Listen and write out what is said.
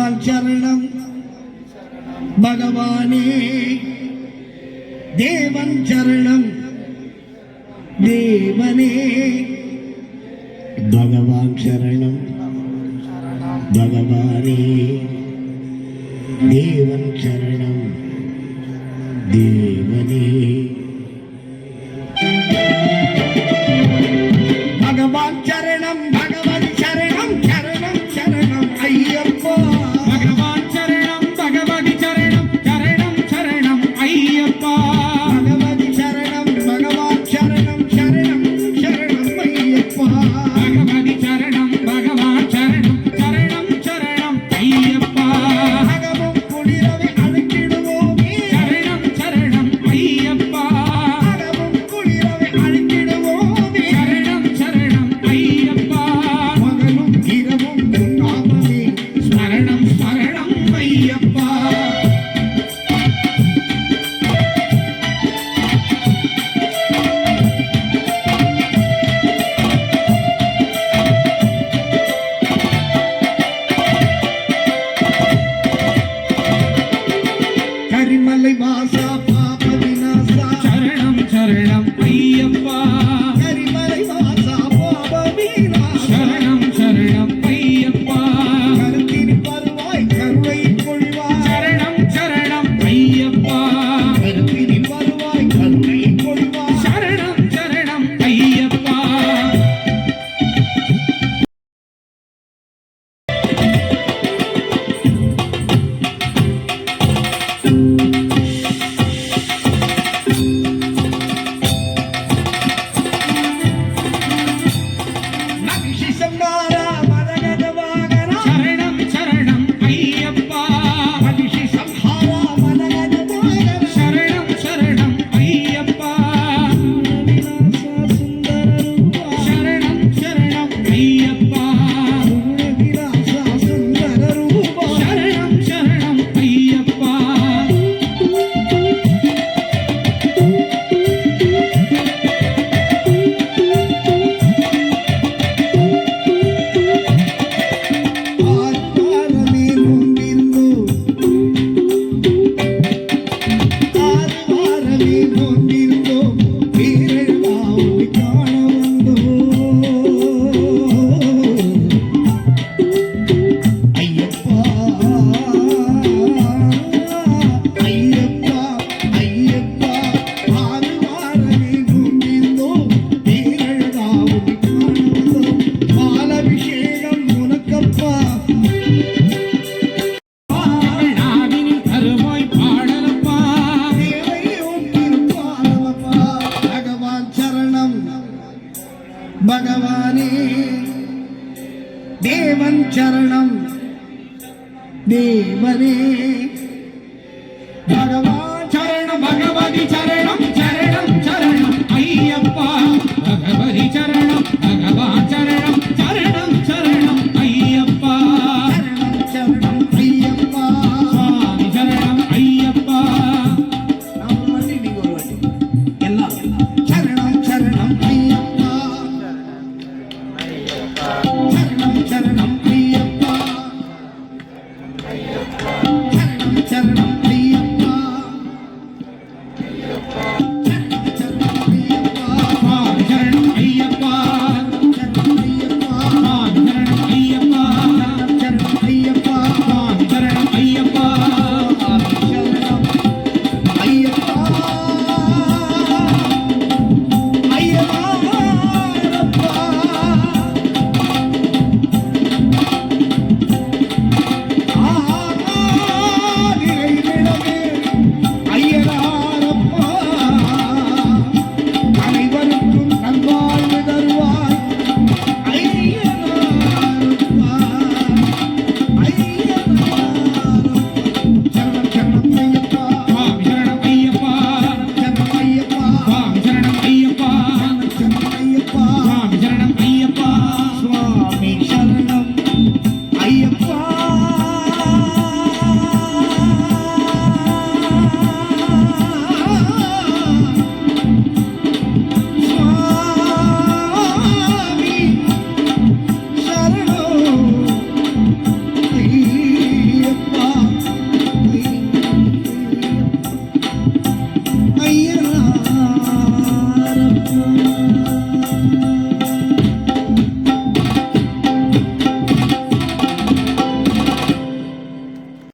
பகவான் சரணம் பகவானே தேவன் சரணம் தேவனே பகவான் சரணம் பகவானே தேவன் சரணம் தேவனே பகவான் சரணம் பகவதி சரணம் சரணம் சரணம் ஐயப்பா பகவான் சரணம் பகவதி சரணம் சரணம் சரணம் ஐயப்பா பகவதி சரணம் பகவான் சரணம் சரணம் சரணம் ஐயப்பா பகவதி சரணம் பகவான் சரணம் சரணம் சரணம் ஐயப்பா அகமும் குளிரவை அழைத்திடுவோமே சரணம் சரணம் ஐயப்பா அகமும் குளிரவை அழைத்திடுவோமே சரணம் சரணம் ஐயப்பா பகலும் இரவும் நாமமே ஸ்மரணம் ஸ்மரணம் ஐயப்பா கரிமலை வாசா பாப விநாசா சரணம் சரணம் ஐயப்பா கரிமலை வாசா பாப விநாசா சரணம் சரணம் ஐயப்பா கருத்தின் வருவாய் கருணை பொழிவாய் சரணம் சரணம் ஐயப்பா கருத்தின் வருவாய் கருணை பொழிவாய் சரணம் சரணம் ஐயப்பா நகிஷி சம்மாரா மதகத வாகனா சரணம் சரணம் ஐயப்பா நகிஷி சம்ஹாரா மதகத வாகனா சரணம் சரணம் ஐயப்பா விநாசா சுந்தர ரூபா சரணம் சரணம் ஐயப்பா விநாசா சுந்தர ரூபா சரணம் சரணம் ஐயப்பா ஆர்வாரமே முன்பிருந்தோ ஆர்வாரமே முன்பிருந்தோ வீரழாவை காண வந்தோ ஐயப்பா ஐயப்பா ஐயப்பா ஆர்வாரமே முன்பிருந்தோ வீரழாவை காண வந்தோ பாலபிஷேகம் உனக்கப்பா நாவினில் தருவாய் பாடலப்பா பகவான் சரணம் பகவானே தேவன் சரணம் தேவனே பகவான் சரணம் பகவதி சரணம் சரணம் சரணம் ஐயப்பா பகவதி சரணம்